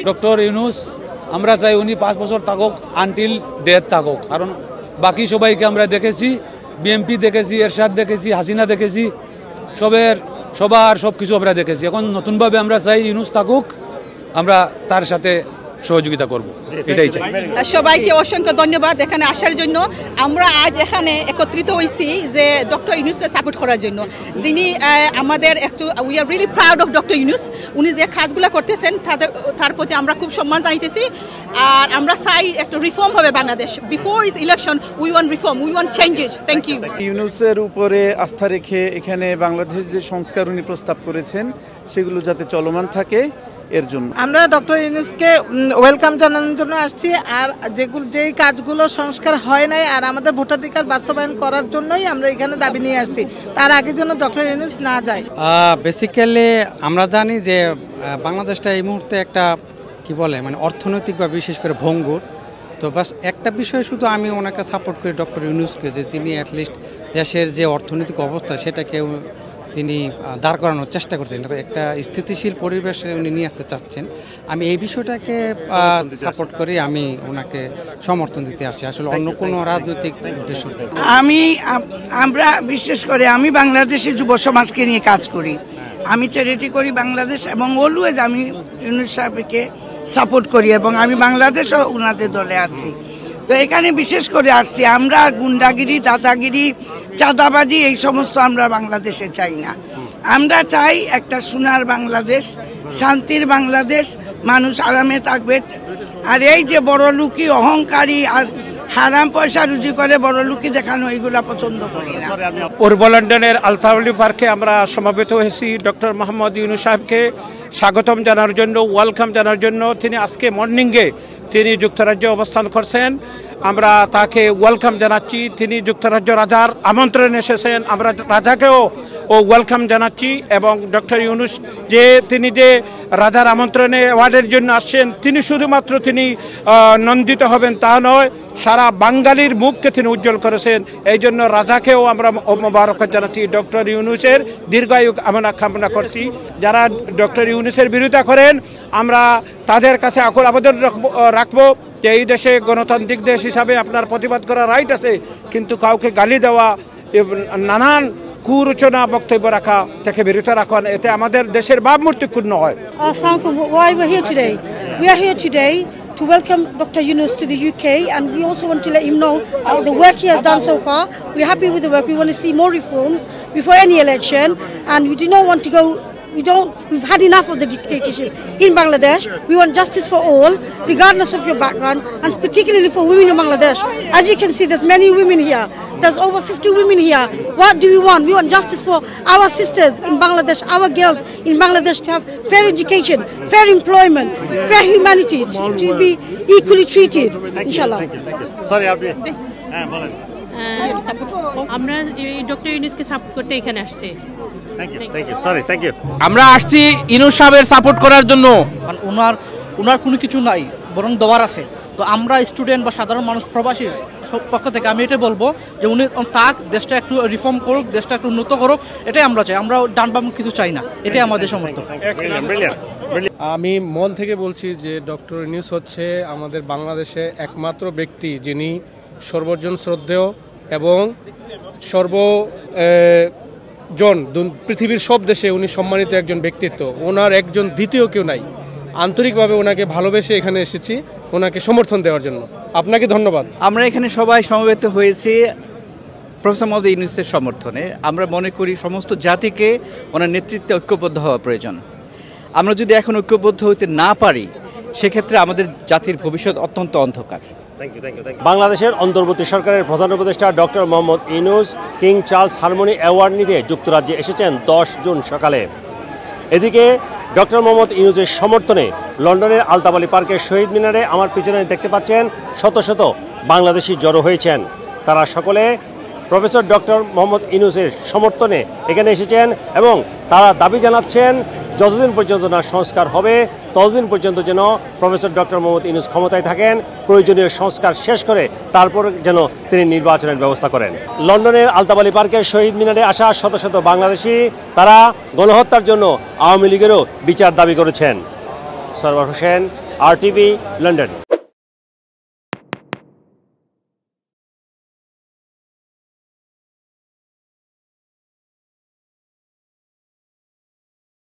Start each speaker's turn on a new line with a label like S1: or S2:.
S1: Doctor Yunus আমরা চাই উনি 5 বছর থাকুক, আনটিল ডেথ থাকুক। কারণ বাকি সবাইকে আমরা দেখেছি, বিএমপি দেখেছি, এরশাদ দেখেছি, হাসিনা দেখেছি, সবার সব কিছু আমরা দেখেছি। এখন নতুনভাবে আমরা চাই ইউনূস থাকুক, আমরা তার সাথে সহযোগিতা করব, এটাই চাই।
S2: সবাইকে অসংখ্য ধন্যবাদ এখানে আসার জন্য। আমরা আজ এখানে একত্রিত হয়েছি যে ডক্টর ইউনূসকে সাপোর্ট করার জন্য, যিনি আমাদের একটু we are really proud of doctor Yunus. উনি যে কাজগুলো করতেছেন তার প্রতি আমরা খুব সম্মান জানাইতেছি। আর আমরা চাই একটা রিফর্ম হবে Bangladesh. Before is election we want reform, we want changes. Thank you.
S3: ইউনূসের উপরে আস্থা রেখে এখানে বাংলাদেশ যে সংস্কার উনি প্রস্তাব করেছেন সেগুলো যাতে চলমান থাকে এর জন্য
S4: আমরা ডক্টর ইউনূসকে ওয়েলকাম জানানোর জন্য আসছি। আর যেই কাজগুলো সংস্কার হয় নাই আর আমাদের ভোটাধিকার বাস্তবায়ন করার জন্যই আমরা এখানে দাবি নিয়ে আসছি, তার আগে যেন ডক্টর ইউনূস না যায়।
S5: বেসিক্যালি আমরা জানি যে বাংলাদেশটা এই মুহূর্তে একটা কি বলে মানে অর্থনৈতিক বা বিশেষ করে ভঙ্গুর। তো বাস একটা বিষয় শুধু আমি ওনাকে সাপোর্ট করি ডক্টর ইউনূসকে, যে তিনি অ্যাটলিস্ট দেশের যে অর্থনৈতিক অবস্থা সেটাকে তিনি দাঁড় করানোর চেষ্টা করছেন, একটা স্থিতিশীল পরিবেশে উনি নিয়ে আসতে চাচ্ছেন। আমি এই বিষয়টাকে সাপোর্ট করি, আমি ওনাকে সমর্থন দিতে আসি, আসলে অন্য কোনো রাজনৈতিক উদ্দেশ্য।
S4: আমরা বিশেষ করে আমি বাংলাদেশে যুব সমাজকে নিয়ে কাজ করি, আমি চ্যারিটি করি বাংলাদেশ, এবং অলওয়েজ আমি ইউনূস সাহেবকে সাপোর্ট করি এবং আমি বাংলাদেশও ওনাদের দলে আছি। তো এখানে বিশেষ করে আসছি, আমরা গুন্ডাগিরি, দাদাগিরি, চাঁদাবাজি এই সমস্ত আমরা বাংলাদেশে চাই না। আমরা চাই একটা সোনার বাংলাদেশ, শান্তির বাংলাদেশ, মানুষ আরামে থাকবে। আর এই যে বড়লোকি, অহংকারী আর হারাম পয়সা রুজি করে বড়লোকি দেখানো, এইগুলা পছন্দ করি না।
S6: পূর্ব লন্ডনের আলতাওয়ালি পার্কে আমরা সমবেত হয়েছি ডক্টর মোহাম্মদ ইউনূস সাহেবকে স্বাগতম জানার জন্য, ওয়েলকাম জানার জন্য। তিনি আজকে মর্নিংয়ে তিনি যুক্তরাজ্যে অবস্থান করছেন, আমরা তাকে ওয়েলকাম জানাচ্ছি। তিনি যুক্তরাজ্য রাজার আমন্ত্রণে এসেছেন, আমরা রাজাকেও ওয়েলকাম জানাচ্ছি। এবং ডক্টর ইউনূস তিনি যে রাজার আমন্ত্রণে অ্যাওয়ার্ডের জন্য আসছেন, তিনি শুধুমাত্র তিনি নন্দিত হবেন তা নয়, সারা বাঙালির মুখকে তিনি উজ্জ্বল করেছেন। এই জন্য রাজাকেও আমরা মোবারকবাদ জানাচ্ছি। ডক্টর ইউনূসের দীর্ঘায়ু আমরা কামনা করছি। যারা ডক্টর ইউনূসের বিরোধিতা করেন, আমরা তাদের কাছে আকুল আবেদন রাখবো যে এই দেশে গণতান্ত্রিক দেশ হিসাবে আপনার প্রতিবাদ করার রাইট আছে, কিন্তু কাউকে গালি দেওয়া, নানান কুরচনা বক্তব্য রাখা থেকে বিরত রাখা, এতে আমাদের দেশের ভাবমূর্তি ক্ষুণ্ণ হয়।
S7: Why we're here today? We are here today to welcome Dr. Yunus to the UK, and we also want to let him know the work he has done so far. We're happy with the work. We want to see more reforms before any election, and we do not want to go. We've had enough of the dictatorship in Bangladesh. We want justice for all, regardless of your background, and particularly for women in Bangladesh. As you can see, there's many women here. There's over 50 women here. What do we want? We want justice for our sisters in Bangladesh, our girls in Bangladesh, to have fair education, fair employment, fair humanity, to be equally treated, inshallah.
S8: Sorry, Abdi.
S9: আমরা doctor ইউনূসকে support করতে এখানে আসছি।
S10: আমরা আসছি ইউনূস সাহেবের support করার জন্য।
S11: ওনার কোনো কিছু নাই, বরং দেওয়ার আছে। তো আমরা স্টুডেন্ট বা সাধারণ মানুষ, প্রবাসী পক্ষ থেকে আমি এটাই বলবো যে উনি তাক, দেশটা একটু রিফর্ম করুক, দেশটা একটু উন্নত করুক, এটাই আমরা চাই। আমরা ডান বাম কিছু চাই না, এটাই আমাদের সমর্থন।
S12: আমি মন থেকে বলছি যে ডক্টর ইউনূস হচ্ছে আমাদের বাংলাদেশে একমাত্র ব্যক্তি যিনি সর্বজন শ্রদ্ধেয় এবং পৃথিবীর সব দেশে উনি সম্মানিত একজন ব্যক্তিত্ব। ওনার একজন দ্বিতীয় কেউ নাই। আন্তরিকভাবে ওনাকে ভালোবেসে এখানে এসেছি ওনাকে সমর্থন দেওয়ার জন্য। আপনাকে ধন্যবাদ।
S3: আমরা এখানে সবাই সমবেত হয়েছি প্রফেসর মোহাম্মদ ইউনূসের সমর্থনে। আমরা মনে করি সমস্ত জাতিকে ওনার নেতৃত্বে ঐক্যবদ্ধ হওয়া প্রয়োজন। আমরা যদি এখন ঐক্যবদ্ধ হতে না পারি, সেক্ষেত্রে আমাদের জাতির ভবিষ্যৎ অত্যন্ত অন্ধকার।
S8: বাংলাদেশের অন্তর্বর্তী সরকারের প্রধান উপদেষ্টা doctor Mohammad Yunus king Charles harmony award নিতে যুক্তরাজ্যে এসেছেন 10 জুন সকালে। এদিকে ডক্টর মোহাম্মদ ইউনূসের সমর্থনে লন্ডনের আলতাওয়ালি পার্কের শহীদ মিনারে আমার পিছনে দেখতে পাচ্ছেন শত শত বাংলাদেশি জড়ো হয়েছেন। তারা সকলে প্রফেসর ডক্টর মোহাম্মদ ইউনূসের সমর্থনে এখানে এসেছেন এবং তারা দাবি জানাচ্ছেন যতদিন পর্যন্ত না সংস্কার হবে ততদিন পর্যন্ত যেন প্রফেসর ডক্টর মোহাম্মদ ইউনূস ক্ষমতায় থাকেন, প্রয়োজনীয় সংস্কার শেষ করে তারপর যেন তিনি নির্বাচনের ব্যবস্থা করেন। লন্ডনের আলতাবালি পার্কের শহীদ মিনারে আসা শত শত বাংলাদেশি তারা গণহত্যার জন্য আওয়ামী লীগেরও বিচার দাবি করেছেন। Sarwar Hossain, RTV, London.